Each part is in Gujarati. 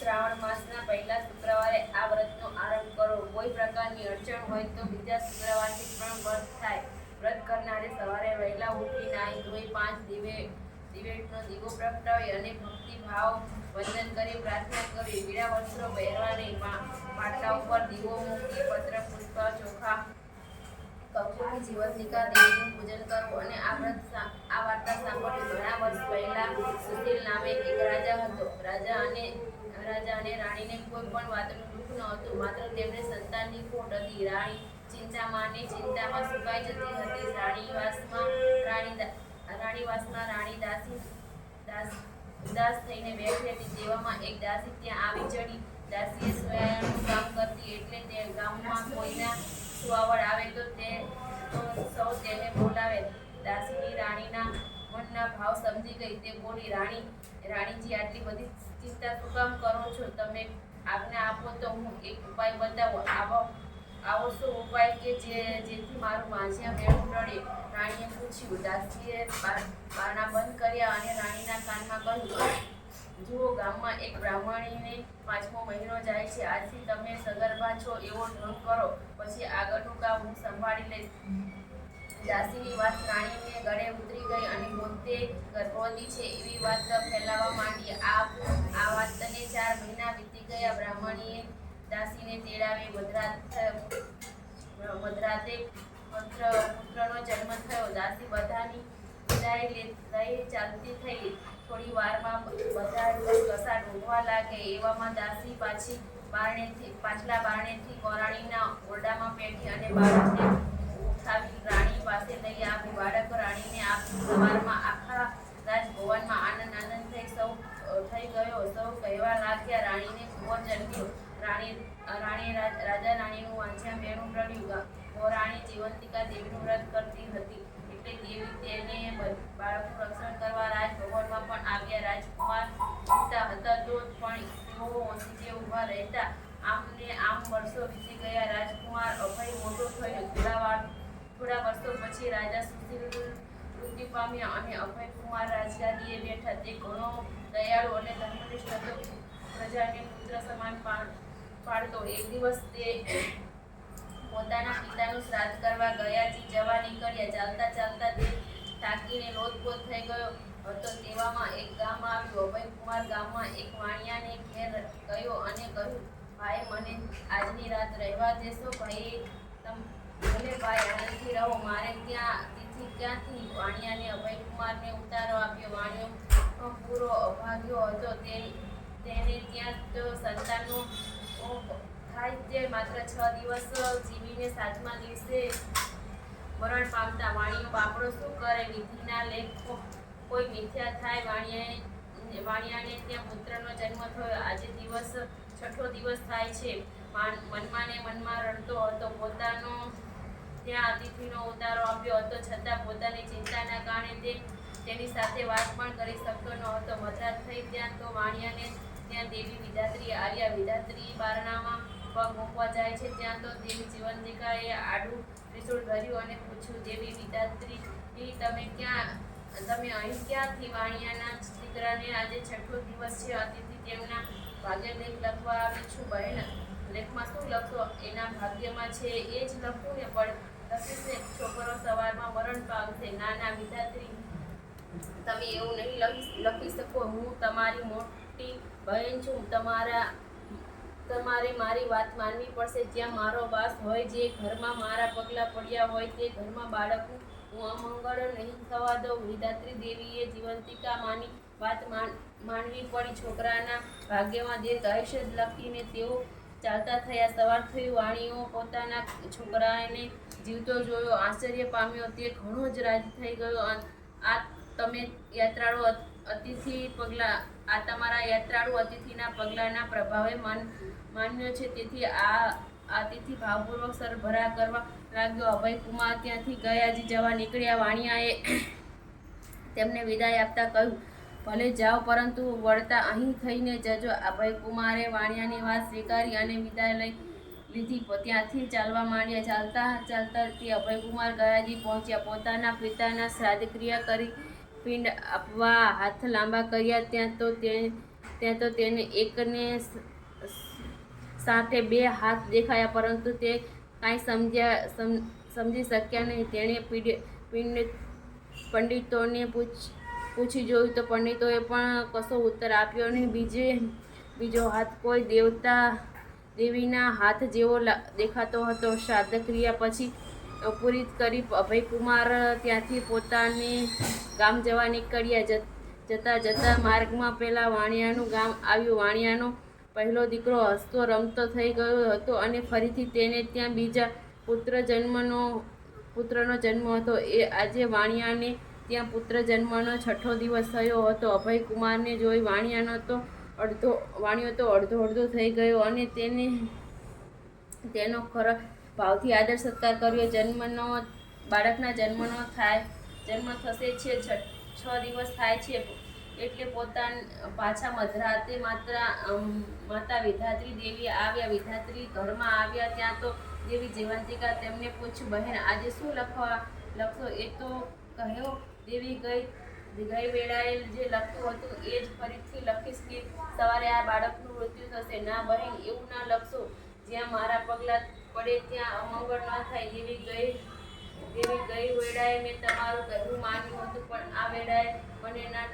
શ્રાવણ માસના પહેલા શુક્રવારે આ વ્રતનો આરંભ કરો. કોઈ પ્રકારની અડચણ હોય તો બીજા શુક્રવારથી પણ વ્રત થાય. વ્રત કરનારે સવારે વહેલા ઉઠી નાહી ધોઈ 5 દિવેટનો દીવો પ્રગટાવી અને ભક્તિભાવ વંદન કરી પ્રાર્થના કરવી. પીળા વસ્ત્રો પહેરવા નહીં. પાટલા ઉપર દીવો મૂકી પત્ર પુષ્પ ચોખા કપૂરની જીવંતિકા દેવીનું પૂજન કરવું. અને આ વાર્તા સાંભળવી. ઘણા વર્ષ પહેલા સુશીલ નામે એક રાજા હતો. રાજા અને રાણીને કોઈ પણ વાતનું દુઃખ ન હતું, માત્ર તેમને સંતાનની ખોટ હતી. રાણી ચિંતામાં સુકાઈ જતી હતી. રાણીવાસમાં રાણી દાસી ઉદાસ થઈને બેઠી હતી. તેવામાં એક દાસી ત્યાં આવી ચડી. દાસીએ સોયાનું કામ કરતી એટલે તે ગામમાં કોઈના સુવાવડ આવે તો સૌ તેને બોલાવે. દાસીની રાણીના મનના ભાવ સમજી ગઈ. તે બોલી, રાણીજી, આટલી બધી ચિંતા શું કામ કરો છો? તમે આજ્ઞા આપો તો હું એક ઉપાય બતાવું. આવો શું ઉપાય કે જેથી મારું માઝિયા મેળું ટળે? રાણીએ પૂછ્યું. દાસીએ બારણા બંધ કર્યા અને રાણીના કાનમાં કહ્યું, જુઓ, ગામમાં એક બ્રાહ્મણીને 5મો મહિનો જાય છે. આજથી તમે સગર્ભા છો એવો ઢોંગ કરો, પછી આગળનું કામ હું સંભાળી લઈશ. દાસીની વાત રાણીને ગળે ઉતરી ગઈ અને પોતે ગર્ભવતી છે એવી વાત ફેલાવા માંડી. આ વાતને 4 મહિના વીતી ગયા. બ્રાહ્મણીએ દાસીને તેડાવી. મધરાતે પુત્રનો જન્મ થયો. દાસી બધાની વિદાય લઈ ચાલતી થઈ. થોડી વારમાં બધા કસા ઢોંઢવા લાગે. એવામાં દાસી પાછલા બારણેથી કોરાણીના ઓરડામાં બેઠી અને બાળકને ઉઠાવી રાણી પાસે લઈ આવી. બાળક રાણીને આપી. સવારમાં આખા રાજભવનમાં આનંદ થઈ ગયો. સૌ કહેવા લાગ્યા, રાણીને કુંવર જન્મ્યો. રાજા રાણીનું વાંછા મેળું ટળ્યું. કોરાણી જીવંતિકા દેવીનું વ્રત કરતી હતી એટલે દેવી તેને બાળકનું રક્ષણ કરવા રાજભવનમાં પણ આવ્યા. રાજકુમાર જીવતા હતા તો પણ તેઓ ઓછીને ઊભા રહેતા. આમને આમ વર્ષો વીતી ગયા. રાજકુમાર અભય મોટો થયો. થોડા વર્ષો પછી રાજા સુશીલ મૃત્યુ પામ્યા અને અભયકુમાર રાજગાદીએ બેઠા. તે ઘણો દયાળુ અને ધર્મનિષ્ઠ હતો. પ્રજાને પુત્ર સમાન પાળતો. એક દિવસ તે પોતાના પિતાનું શ્રાદ્ધ કરવા ગયાજી જવા નીકળ્યા. ચાલતા ચાલતા તે થાકીને લોથપોથ થઈ ગયો હતો. તેવામાં એક ગામ આવ્યું. અભયકુમાર ગામમાં એક વાણિયાને ઘેર ગયો અને કહ્યું, ભાઈ, મને આજની રાત રહેવા દેશો? ભલે ભાઈ, આનંદથી રહો. મારે ત્યાં તિથિ ક્યાંથી? વાણિયાને અભયકુમારને ઉતારો આપ્યો. વાણિયો પૂરો અભાગ્યો હતો. તેને ત્યાં તો સંતાનનો થાય તે માત્ર 6 દિવસ જીવીને 7મા દિવસે મરણ પામતા. વાણિયો બાપડો શું કરે? વિધિના લેખ કોઈ મિથ્યા થાય. વાણિયાને ત્યાં પુત્રનો જન્મ થયો. આજે 6થો દિવસ થાય છે. મનમાં રડતો હતો. પોતાનો ત્યાં અતિથિનો ઉતારો આપ્યો હતો, છતાં પોતાની ચિંતાના કારણે તેની સાથે વાત પણ કરી શકતો ન હતો. મધરાત થઈ ત્યાં તો વાણિયાને ત્યાં દેવી વિધાત્રી આવ્યા. વિધાત્રી બારણામાં પગ મૂકવા જાય છે ત્યાં તો દેવી જીવંતિકાએ આડું ત્રિશૂળ ધર્યું અને પૂછ્યું, દેવી વિધાત્રી, તમે અહીં ક્યાંથી? વાણિયાના દીકરાને આજે 6થો દિવસ છે. અતિથિ તેમના ભાગ્યલેખ લખવા આવી છું. બહેન, લેખમાં શું લખશો? એના ભાગ્યમાં છે એ જ લખવું ને? પણ લખીશ ને, છોકરો સવારમાં મરણ પામશે. ના વિધાત્રી, તમે એવું નહીં લખી શકો. હું તમારી મોટી બહેન છું. તમારે મારી વાત માનવી પડશે. જ્યાં મારો વાસ હોય, જે ઘરમાં મારા પગલાં પડ્યા હોય, તે ઘરમાં બાળકનું હું અમંગળ નહીં થવા દઉં. વિધાત્રી દેવીએ જીવંતિકા માની વાત માનવી પડી. છોકરાના ભાગ્યમાં દીર્ઘાયુષ્ય લખીને તેઓ ચાલતા થયા. સવાર થયું. વાણિયો પોતાના છોકરાને જીવતો જોયો. આશ્ચર્ય પામ્યો. તે ઘણો જ રાજી થઈ ગયો. આ તમારા યાત્રાળુ અતિથિના પગલાંના પ્રભાવે માન્યો છે. તેથી આ અતિથિ ભાવપૂર્વક સરભરા કરવા લાગ્યો. અભયકુમાર ત્યાંથી ગયાજી જવા નીકળ્યા. વાણિયાએ તેમને વિદાય આપતા કહ્યું, ભલે જાઓ, પરંતુ વળતા અહીં થઈને જજો. અભયકુમારે વાણિયાની વાત સ્વીકારી અને વિદાય લીધી. ત્યાંથી ચાલવા માંડ્યા. ચાલતા ચાલતા તે અભયકુમાર ગયાજી પહોંચ્યા. પોતાના પિતાના શ્રાદ્ધ ક્રિયા કરી પિંડ આપવા હાથ લાંબા કર્યા ત્યાં તો ત્યાં તો તેને એકને સાથે બે હાથ દેખાયા, પરંતુ તે કાંઈ સમજી શક્યા નહીં. તેણે પંડિતોને પૂછી જોયું તો પંડિતોએ પણ કશો ઉત્તર આપ્યો નહીં. બીજો હાથ કોઈ દેવીના હાથ જેવો દેખાતો હતો. શ્રાદ્ધ ક્રિયા પછી પૂરી કરી અભયકુમાર ત્યાંથી પોતાને ગામ જવા નીકળ્યા. જતા જતા માર્ગમાં પેલા વાણિયાનું ગામ આવ્યું. વાણિયાનો પહેલો દીકરો હસતો રમતો થઈ ગયો હતો અને ફરીથી તેને ત્યાં બીજા પુત્રનો જન્મ હતો. આજે વાણિયાને ત્યાં પુત્ર જન્મનો 6ઠ્ઠો દિવસ થયો હતો. અભયકુમારને જોઈ વાણિયો તો અડધો થઈ ગયો અને તેનો ખરા ભાવથી આદર સત્કાર કર્યો. બાળકના જન્મ થશે છે, 6 દિવસ થાય છે એટલે પાછા મધરાતે માતા વિધાત્રી દેવી આવ્યા. વિધાત્રી ઘરમાં આવ્યા ત્યાં તો દેવી જયવંતિકા તેમને પૂછ્યું, બહેન આજે શું લખશો? એ તો કહ્યો. દેવી ગઈ વેળાએ જે લખ્યું હતું એ જ ફરીથી લખીશ કે સવારે આ બાળકનું મૃત્યુ થશે. ના બહેન, એવું ના લખશો. જ્યાં મારા પગલાં પડે ત્યાં અમંગળ ન થાય. દેવી ગઈ વેળાએ મેં તમારું કહેવું માન્યું હતું, પણ આ વેળાએ મને ના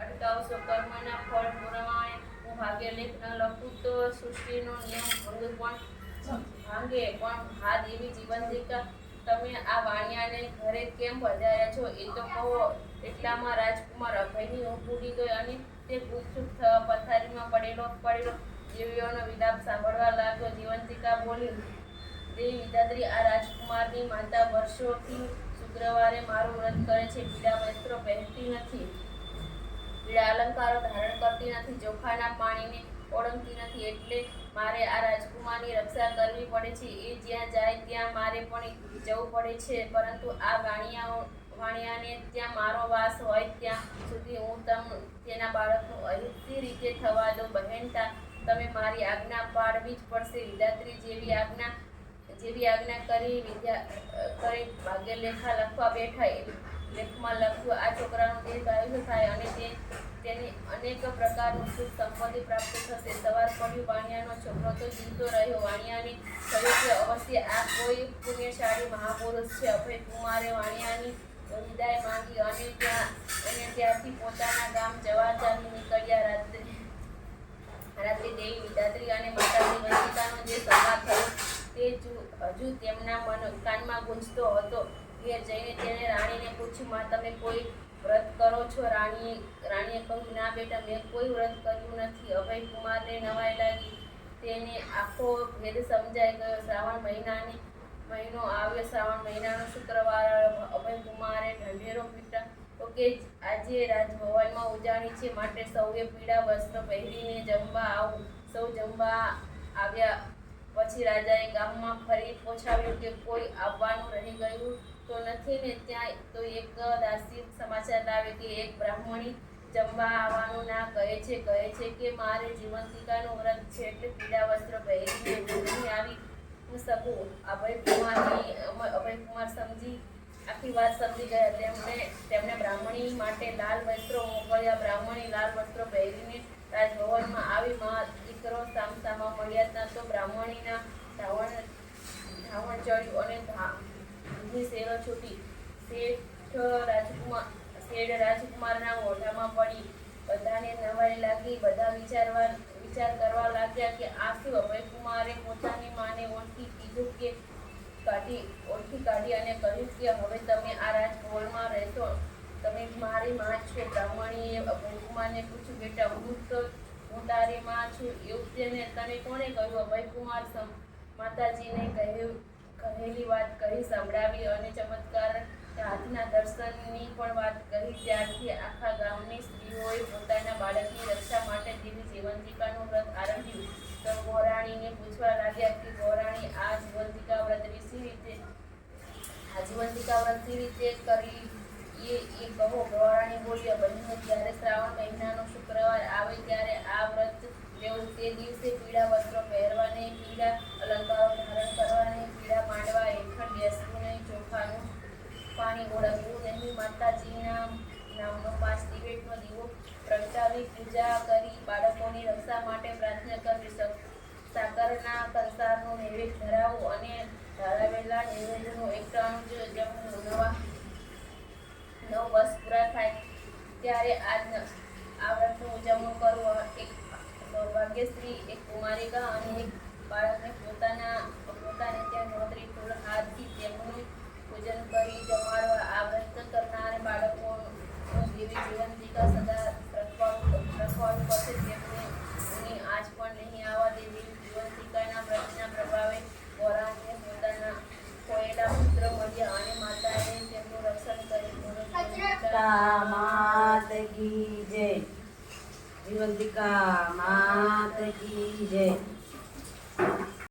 અટકાવશો. કર્મના ફળ પ્રમાણે હું ભાગ્યલેખ ન લખું તો સૃષ્ટિનો નિયમ ભંગ પણ ભાંગે. પણ હા દેવી જીવંતિકા, તમે આ વાણિયાને ઘરે કેમ વધાર્યા છો એ તો કહો. એટલામાં રાજકુમાર અભયની ઊંઘ ઉડી ગઈ અને તે ગુપચુપ પથારીમાં પડેલો દેવીઓનો વિલાપ સાંભળવા લાગ્યો. જીવંતિકા બોલી, દેવી વિધાત્રી, આ રાજકુમારની માતા વર્ષોથી શુક્રવારે મારું વ્રત કરે છે. પીળા વસ્ત્રો પહેરતી નથી, પીળા અલંકારો ધારણ કરતી નથી, ચોખાના પાણીને ઓળંગતી નથી. એટલે મારે આ રાજકુમારની રક્ષા કરવી પડે છે. એ જ્યાં જાય ત્યાં મારે પણ જવું પડે છે. પરંતુ આ વાણિયાને ત્યાં મારો વાસ હોય ત્યાં સુધી હું તેના બાળકનું અહિતની રીતે થવા દો. બહેન, તમે મારી આજ્ઞા પાળવી જ પડશે. વિધાત્રી જેવી આજ્ઞા કરી ભાગ્યલેખા લખવા બેઠા. લેખમાં લખ્યું, આ છોકરાનું દીર્ઘાયુષ્ય થાય અને તેને અનેક પ્રકારનું સુખ સંપત્તિ પ્રાપ્ત થશે. સવાર પડ્યું, વાણિયાનો છોકરો તો જીવતો રહ્યો. વાણિયાને થયું કે અવશ્ય આ કોઈ પુણ્યશાળી મહાપુરુષ છે. અભયકુમારે વાણિયાની વિદાય માંગી અને ત્યાંથી પોતાના ગામ જવા ચાલી નીકળ્યા. રાત્રે દેવી વિધાત્રી અને માતા જીવંતિકાનો જે સંવાદ થયો તે હજુ તેમના કાનમાં ગુંજતો હતો. ઘેર જઈને તેણે રાણીને પૂછ્યું, માં, તમે કોઈ વ્રત કરો છો? રાણીએ કહ્યું, ના બેટા, મેં કોઈ વ્રત કર્યું નથી. અભયકુમારને નવાઈ લાગી. તેને આખો ભેદ સમજાઈ ગયો. શ્રાવણ મહિનો આવ્યો. શ્રાવણ મહિનાનો શુક્રવાર. અભયકુમારે ઢંઢેરો પીટાવ્યો કે આજે રાજભવનમાં ઉજાણી છે, માટે સૌએ પીળા વસ્ત્ર પહેરીને જમવા આવું. સૌ જમવા આવ્યા પછી રાજાએ ગામમાં ફરી પૂછાવ્યું કે કોઈ આવવાનું રહી ગયું તો નથી ને? ત્યાં તો એક દાસી સમાચાર લાવે કે એક બ્રાહ્મણી જમવા આવવાનું ના કહે છે કે મારે જીવંતિકાનું વ્રત છે એટલે પીળા વસ્ત્ર પહેરીને નહીં આવી શકું. અભયકુમાર આખી વાત સમજી ગયા. તેમણે બ્રાહ્મણી માટે લાલ વસ્ત્રો મોકલ્યા. બ્રાહ્મણી લાલ વસ્ત્રો પહેરીને રાજભવનમાં આવી. માં દીકરો સામસામા મળ્યા ત્યાં તો બ્રાહ્મણીના ધાવણ ચડ્યું અને ધામની સેલો છૂટી. શેઠ રાજકુમારના મોઢામાં પડી. બધાને નવાઈ લાગી. બધા વિચાર કરવા લાગ્યા કે આ શું? અભયકુમારે પોતાની માને ઓળખી કાઢી અને કહ્યું કે હવે તમે આ રાજભવનમાં રહેશો. તમે મારી માં છો. બ્રાહ્મણીએ અભયકુમારને પૂછ્યું, બેટા, હું તારી માં છું એવું તને કોણે કહ્યું? અભયકુમાર માતાજીને કહેલી વાત કહી સંભળાવી અને ચમત્કાર હાથના દર્શનની પણ વાત કહી. ત્યારથી આખા ગામની સ્ત્રીઓએ પોતાના બાળકની રક્ષા માટે દેવી જીવંતિકાનું વ્રત આરંભ્યું. તો ગોરાણીને પૂછવા લાગ્યા કે ગોરાણી, આ જીવંતિકા વ્રત સી રીતે કરી એ કહો. ગોરાણી બોલ્યા, બહેનો, જ્યારે શ્રાવણ મહિનાનો શુક્રવાર આવે ત્યારે આ વ્રત લેવું. તે દિવસે પીળા વસ્ત્રો પહેરવાને, પીળા અલંકારો ધારણ કરવાને, પીળા માંડવા હેઠળ બેસવું નહીં, ચોખાનું પાણી ઓળંગવું નહીં, માતાજીના નામનો 5 દિવેટનો દીવો પ્રગટાવી પૂજા કરી બાળકોની રક્ષા માટે પ્રાર્થના કરવી. સાકરના કંસારનો નૈવેદ્ય ધરાવવો અને ધરાવેલા નૈવેદ્યનું એકટાણું જમવું. 9 વર્ષ પૂરા થાય ત્યારે આ વ્રતનું ઉજવણું કરવું. એક સૌભાગ્યશ્રી, એક કુમારિકા અને એક બાળકને પોતાને ત્યાં નોતરી ફૂલ હારથી તેમનું પૂજન કરી જમાડવા. આ વ્રત કરનાર બાળકોનું દેવી જીવંતિકા સદા રખવાડું કરશે. તેમની આજ પણ નહીં આવવા દે. દેવી જીવંતિકાના વ્રતના પ્રભાવે વરાને પોતાના ખોયેલા પુત્ર મળ્યા અને માતાએ તેમનું રક્ષણ કર્યું. માત કી જય. જીવંતિકા માત કી જય.